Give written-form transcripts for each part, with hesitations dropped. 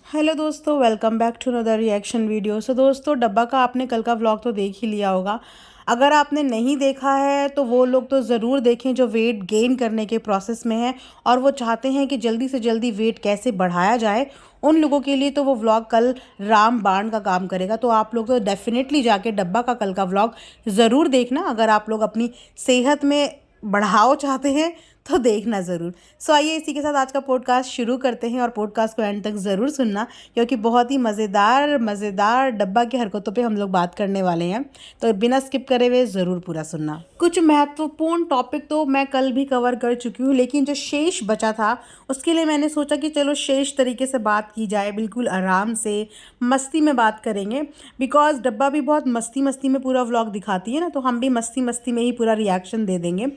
Hello दोस्तों, welcome back to another reaction video. दोस्तों, डब्बा का आपने कल का व्लॉग तो देख ही लिया होगा। अगर आपने नहीं देखा है तो वो लोग तो ज़रूर देखें जो वेट गेन करने के प्रोसेस में है और वो चाहते हैं कि जल्दी से जल्दी वेट कैसे बढ़ाया जाए। उन लोगों के लिए तो वो व्लॉग कल रामबाण का काम करेगा। तो आप लोग तो डेफिनेटली जाके डब्बा का कल का व्लॉग ज़रूर देखना। अगर आप लोग अपनी सेहत में बढ़ाव चाहते हैं तो देखना ज़रूर। आइए इसी के साथ आज का पॉडकास्ट शुरू करते हैं और पॉडकास्ट को एंड तक ज़रूर सुनना, क्योंकि बहुत ही मज़ेदार मज़ेदार डब्बा की हरकतों पे हम लोग बात करने वाले हैं। तो बिना स्किप करे हुए ज़रूर पूरा सुनना। कुछ महत्वपूर्ण टॉपिक तो मैं कल भी कवर कर चुकी हूँ, लेकिन जो शेष बचा था उसके लिए मैंने सोचा कि चलो शेष तरीके से बात की जाए, बिल्कुल आराम से मस्ती में बात करेंगे। बिकॉज डब्बा भी बहुत मस्ती मस्ती में पूरा व्लॉग दिखाती है ना, तो हम भी मस्ती मस्ती में ही पूरा रिएक्शन दे देंगे।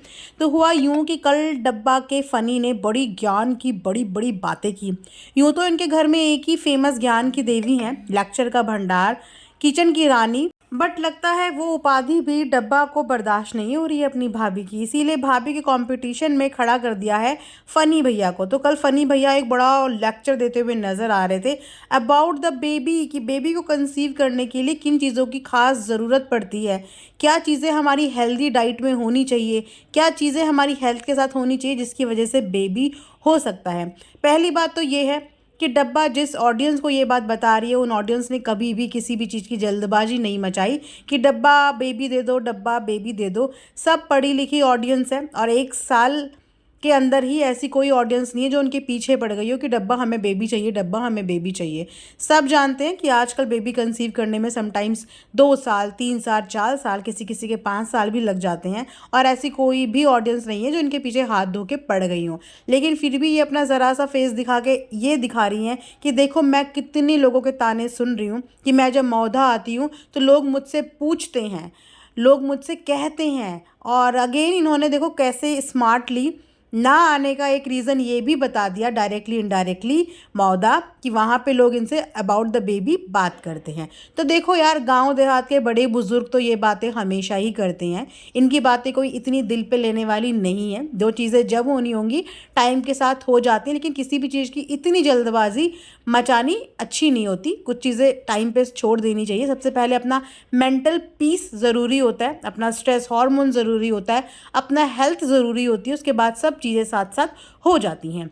तो हुआ यूँ कि कल डब्बा के फ़नी ने बड़ी ज्ञान की बड़ी बड़ी बातें की। यूँ तो इनके घर में एक ही फेमस ज्ञान की देवी हैं, लेक्चर का भंडार, किचन की रानी। बट लगता है वो उपाधि भी डब्बा को बर्दाश्त नहीं हो रही है अपनी भाभी की, इसीलिए भाभी के कंपटीशन में खड़ा कर दिया है फ़नी भैया को। तो कल फ़नी भैया एक बड़ा लेक्चर देते हुए नज़र आ रहे थे अबाउट द बेबी, कि बेबी को कंसीव करने के लिए किन चीज़ों की खास ज़रूरत पड़ती है, क्या चीज़ें हमारी हेल्दी डाइट में होनी चाहिए, क्या चीज़ें हमारी हेल्थ के साथ होनी चाहिए जिसकी वजह से बेबी हो सकता है। पहली बात तो ये है कि डब्बा जिस ऑडियंस को ये बात बता रही है उन ऑडियंस ने कभी भी किसी भी चीज़ की जल्दबाजी नहीं मचाई कि डब्बा बेबी दे दो, डब्बा बेबी दे दो। सब पढ़ी लिखी ऑडियंस है और एक साल के अंदर ही ऐसी कोई ऑडियंस नहीं है जो उनके पीछे पड़ गई हो कि डब्बा हमें बेबी चाहिए, डब्बा हमें बेबी चाहिए। सब जानते हैं कि आजकल बेबी कंसीव करने में समटाइम्स 2 साल, 3 साल, 4 साल, किसी किसी के 5 साल भी लग जाते हैं और ऐसी कोई भी ऑडियंस नहीं है जो इनके पीछे हाथ धो के पड़ गई हो। लेकिन फिर भी ये अपना ज़रा सा फेस दिखा के ये दिखा रही हैं कि देखो मैं कितनी लोगों के ताने सुन रही हूँ कि मैं जब मौधा आती हूँ तो लोग मुझसे पूछते हैं, लोग मुझसे कहते हैं। और अगेन इन्होंने देखो कैसे स्मार्टली ना आने का एक रीज़न ये भी बता दिया डायरेक्टली इनडायरेक्टली मौदा, कि वहाँ पे लोग इनसे अबाउट द बेबी बात करते हैं। तो देखो यार, गांव देहात के बड़े बुजुर्ग तो ये बातें हमेशा ही करते हैं, इनकी बातें कोई इतनी दिल पे लेने वाली नहीं है। दो चीज़ें जब होनी होंगी टाइम के साथ हो जाती हैं, लेकिन किसी भी चीज़ की इतनी जल्दबाजी मचानी अच्छी नहीं होती। कुछ चीज़ें टाइम पे छोड़ देनी चाहिए। सबसे पहले अपना मेंटल पीस ज़रूरी होता है, अपना स्ट्रेस हार्मोन ज़रूरी होता है, अपना हेल्थ ज़रूरी होती है, उसके बाद सब चीज़ें साथ साथ हो जाती हैं।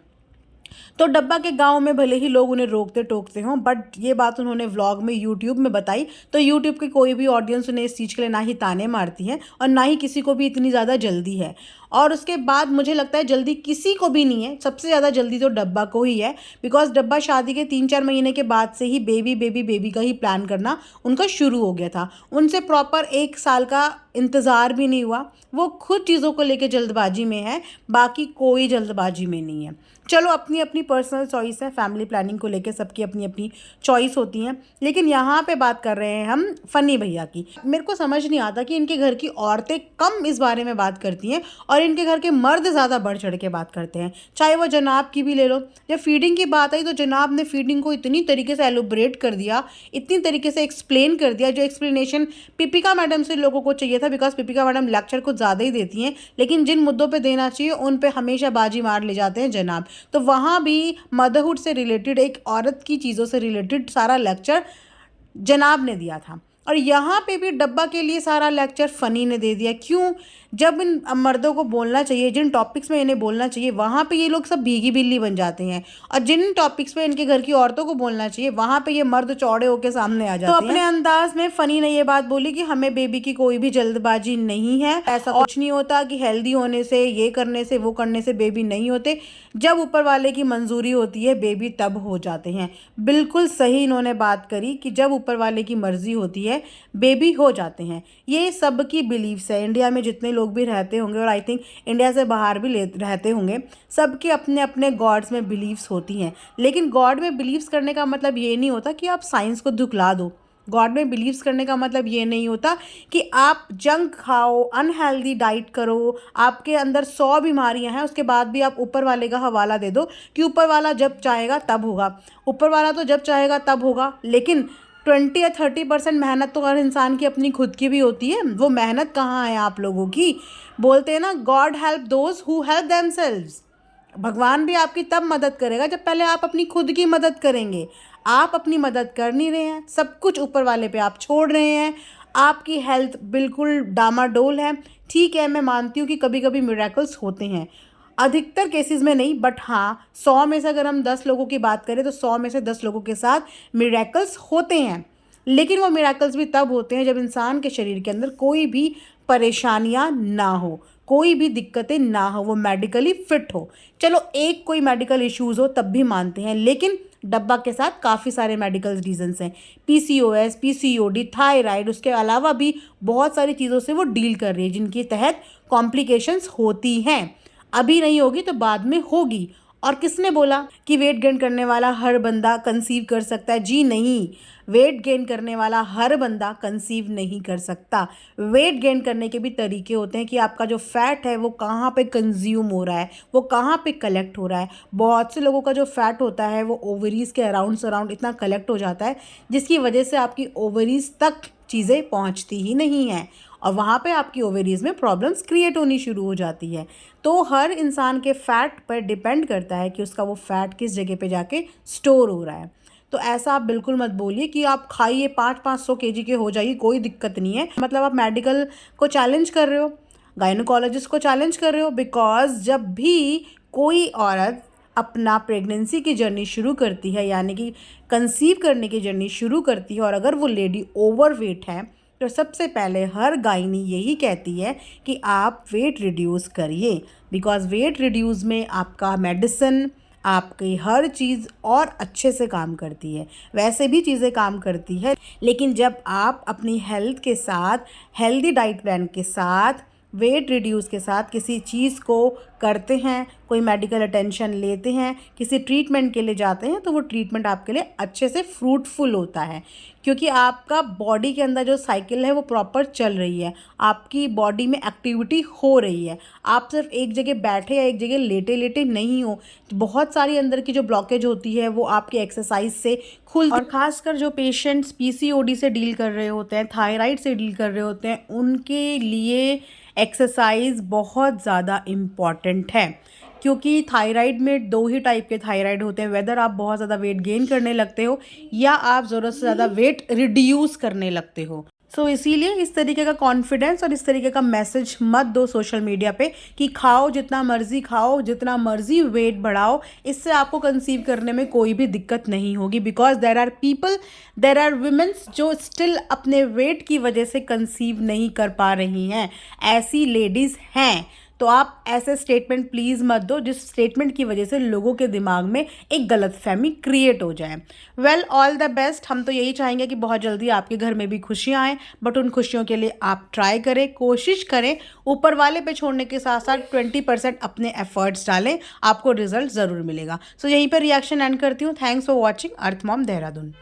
तो डब्बा के गांव में भले ही लोग उन्हें रोकते टोकते हों, बट ये बात उन्होंने व्लॉग में यूट्यूब में बताई, तो यूट्यूब की कोई भी ऑडियंस उन्हें इस चीज़ के लिए ना ही ताने मारती है और ना ही किसी को भी इतनी ज़्यादा जल्दी है। और उसके बाद मुझे लगता है जल्दी किसी को भी नहीं है, सबसे ज़्यादा जल्दी तो डब्बा को ही है। बिकॉज डब्बा शादी के 3-4 महीने के बाद से ही बेबी बेबी बेबी का ही प्लान करना उनका शुरू हो गया था। उनसे प्रॉपर 1 साल का इंतज़ार भी नहीं हुआ। वो खुद चीज़ों को लेकर जल्दबाजी में है, बाकी कोई जल्दबाजी में नहीं है। चलो, अपनी अपनी पर्सनल चॉइस है, फैमिली प्लानिंग को लेकर सबकी अपनी अपनी चॉइस होती हैं। लेकिन यहाँ पे बात कर रहे हैं हम फ़नी भैया की। मेरे को समझ नहीं आता कि इनके घर की औरतें कम इस बारे में बात करती हैं और इनके घर के मर्द ज़्यादा बढ़ चढ़ के बात करते हैं। चाहे वो जनाब की भी ले लो। जब फीडिंग की बात आई तो जनाब ने फीडिंग को इतनी तरीके से एलोब्रेट कर दिया, इतनी तरीके से एक्सप्लेन कर दिया, जो एक्सप्लेनेशन पिपिका मैडम से लोगों को चाहिए था। बिकॉज पिपिका मैडम लेक्चर कुछ ज़्यादा ही देती हैं, लेकिन जिन मुद्दों पर देना चाहिए उन पर हमेशा बाजी मार ले जाते हैं जनाब। तो वहाँ भी मदरहुड से रिलेटेड, एक औरत की चीज़ों से रिलेटेड सारा लेक्चर जनाब ने दिया था। और यहाँ पे भी डब्बा के लिए सारा लेक्चर फ़नी ने दे दिया। क्यों? जब इन मर्दों को बोलना चाहिए, जिन टॉपिक्स में इन्हें बोलना चाहिए, वहाँ पे ये लोग सब भीगी बिल्ली बन जाते हैं। और जिन टॉपिक्स पे इनके घर की औरतों को बोलना चाहिए, वहाँ पे ये मर्द चौड़े होकर सामने आ जाते हैं। तो अपने अंदाज में फ़नी ने ये बात बोली कि हमें बेबी की कोई भी जल्दबाजी नहीं है, ऐसा कुछ नहीं होता कि हेल्दी होने से, ये करने से, वो करने से बेबी नहीं होते। जब ऊपर वाले की मंजूरी होती है बेबी तब हो जाते हैं। बिल्कुल सही इन्होंने बात करी कि जब ऊपर वाले की मर्जी होती है बेबी हो जाते हैं। ये सबकी बिलीव्स है। इंडिया में जितने लोग भी रहते होंगे और आई थिंक इंडिया से बाहर भी रहते होंगे, सबके अपने अपने गॉड्स में बिलीव्स होती हैं। लेकिन गॉड में बिलीव्स करने का मतलब ये नहीं होता कि आप साइंस को धुकला दो। गॉड में बिलीव्स करने का मतलब ये नहीं होता कि आप जंक खाओ, अनहेल्दी डाइट करो, आपके अंदर 100 बीमारियां हैं, उसके बाद भी आप ऊपर वाले का हवाला दे दो कि ऊपर वाला जब चाहेगा तब होगा। ऊपर वाला तो जब चाहेगा तब होगा, लेकिन 20 या 30% मेहनत तो हर इंसान की अपनी खुद की भी होती है। वो मेहनत कहाँ है आप लोगों की? बोलते हैं ना, God help those who help themselves. भगवान भी आपकी तब मदद करेगा जब पहले आप अपनी खुद की मदद करेंगे। आप अपनी मदद कर नहीं रहे हैं, सब कुछ ऊपर वाले पे आप छोड़ रहे हैं, आपकी हेल्थ बिल्कुल डामाडोल है। ठीक है, मैं मानती हूँ कि कभी कभी मिरेकल्स होते हैं, अधिकतर केसेस में नहीं, बट हाँ 100 में से अगर हम 10 लोगों की बात करें तो 100 में से 10 लोगों के साथ मिरेकल्स होते हैं। लेकिन वो मिरेकल्स भी तब होते हैं जब इंसान के शरीर के अंदर कोई भी परेशानियां ना हो, कोई भी दिक्कतें ना हो, वो मेडिकली फिट हो। चलो एक कोई मेडिकल इश्यूज हो तब भी मानते हैं, लेकिन डब्बा के साथ काफ़ी सारे मेडिकल रीजंस हैं, पीसीओएस, पीसीओडी, थायराइड, उसके अलावा भी बहुत सारी चीज़ों से वो डील कर रही है जिनके तहत कॉम्प्लिकेशंस होती हैं। अभी नहीं होगी तो बाद में होगी। और किसने बोला कि वेट गेन करने वाला हर बंदा कंसीव कर सकता है? जी नहीं, वेट गेन करने वाला हर बंदा कंसीव नहीं कर सकता। वेट गेन करने के भी तरीके होते हैं कि आपका जो फैट है वो कहाँ पे कंज्यूम हो रहा है, वो कहाँ पे कलेक्ट हो रहा है। बहुत से लोगों का जो फैट होता है वो ओवरीज के अराउंड इतना कलेक्ट हो जाता है जिसकी वजह से आपकी ओवरीज तक चीज़ें पहुँचती ही नहीं हैं और वहाँ पे आपकी ओवेरीज में प्रॉब्लम्स क्रिएट होनी शुरू हो जाती है। तो हर इंसान के फैट पर डिपेंड करता है कि उसका वो फैट किस जगह पे जाके स्टोर हो रहा है। तो ऐसा आप बिल्कुल मत बोलिए कि आप खाइए 500-500 केजी के हो जाइए, कोई दिक्कत नहीं है। मतलब आप मेडिकल को चैलेंज कर रहे हो, गायनोकोलॉजिस्ट को चैलेंज कर रहे हो, बिकॉज जब भी कोई औरत अपना प्रेगनेंसी की जर्नी शुरू करती है, यानी कि कंसीव करने की जर्नी शुरू करती है, और अगर वो लेडी ओवरवेट है तो सबसे पहले हर गायनी यही कहती है कि आप वेट रिड्यूस करिए, बिकॉज वेट रिड्यूस में आपका मेडिसिन, आपकी हर चीज़ और अच्छे से काम करती है, वैसे भी चीज़ें काम करती है। लेकिन जब आप अपनी हेल्थ के साथ, हेल्दी डाइट प्लान के साथ, वेट रिड्यूस के साथ किसी चीज़ को करते हैं, कोई मेडिकल अटेंशन लेते हैं, किसी ट्रीटमेंट के लिए जाते हैं, तो वो ट्रीटमेंट आपके लिए अच्छे से फ्रूटफुल होता है, क्योंकि आपका बॉडी के अंदर जो साइकिल है वो प्रॉपर चल रही है, आपकी बॉडी में एक्टिविटी हो रही है। आप सिर्फ एक जगह बैठे या एक जगह लेटे लेटे नहीं हो। तो बहुत सारी अंदर की जो ब्लॉकेज होती है वो आपकी एक्सरसाइज से खुल, और ख़ासकर जो पेशेंट्स पीसीओडी से डील कर रहे होते हैं, थायराइड से डील कर रहे होते हैं, उनके लिए एक्सरसाइज बहुत ज़्यादा इम्पॉर्टेंट है। क्योंकि थायराइड में 2 ही टाइप के थायराइड होते हैं, वेदर आप बहुत ज़्यादा वेट गेन करने लगते हो या आप ज़रूरत से ज़्यादा वेट रिड्यूस करने लगते हो। इसीलिए इस तरीके का कॉन्फिडेंस और इस तरीके का मैसेज मत दो सोशल मीडिया पे कि खाओ जितना मर्जी खाओ, जितना मर्जी वेट बढ़ाओ, इससे आपको कंसीव करने में कोई भी दिक्कत नहीं होगी। बिकॉज देर आर वुमेन्स जो स्टिल अपने वेट की वजह से कंसीव नहीं कर पा रही हैं, ऐसी लेडीज़ हैं। तो आप ऐसे स्टेटमेंट प्लीज़ मत दो जिस स्टेटमेंट की वजह से लोगों के दिमाग में एक गलतफहमी क्रिएट हो जाए। Well, all the best. हम तो यही चाहेंगे कि बहुत जल्दी आपके घर में भी खुशियाँ आएँ, बट उन खुशियों के लिए आप ट्राई करें, कोशिश करें, ऊपर वाले पे छोड़ने के साथ साथ 20% अपने एफर्ट्स डालें, आपको रिजल्ट ज़रूर मिलेगा। यहीं पर रिएक्शन एंड करती हूँ। Thanks for watching earth mom Dehradun.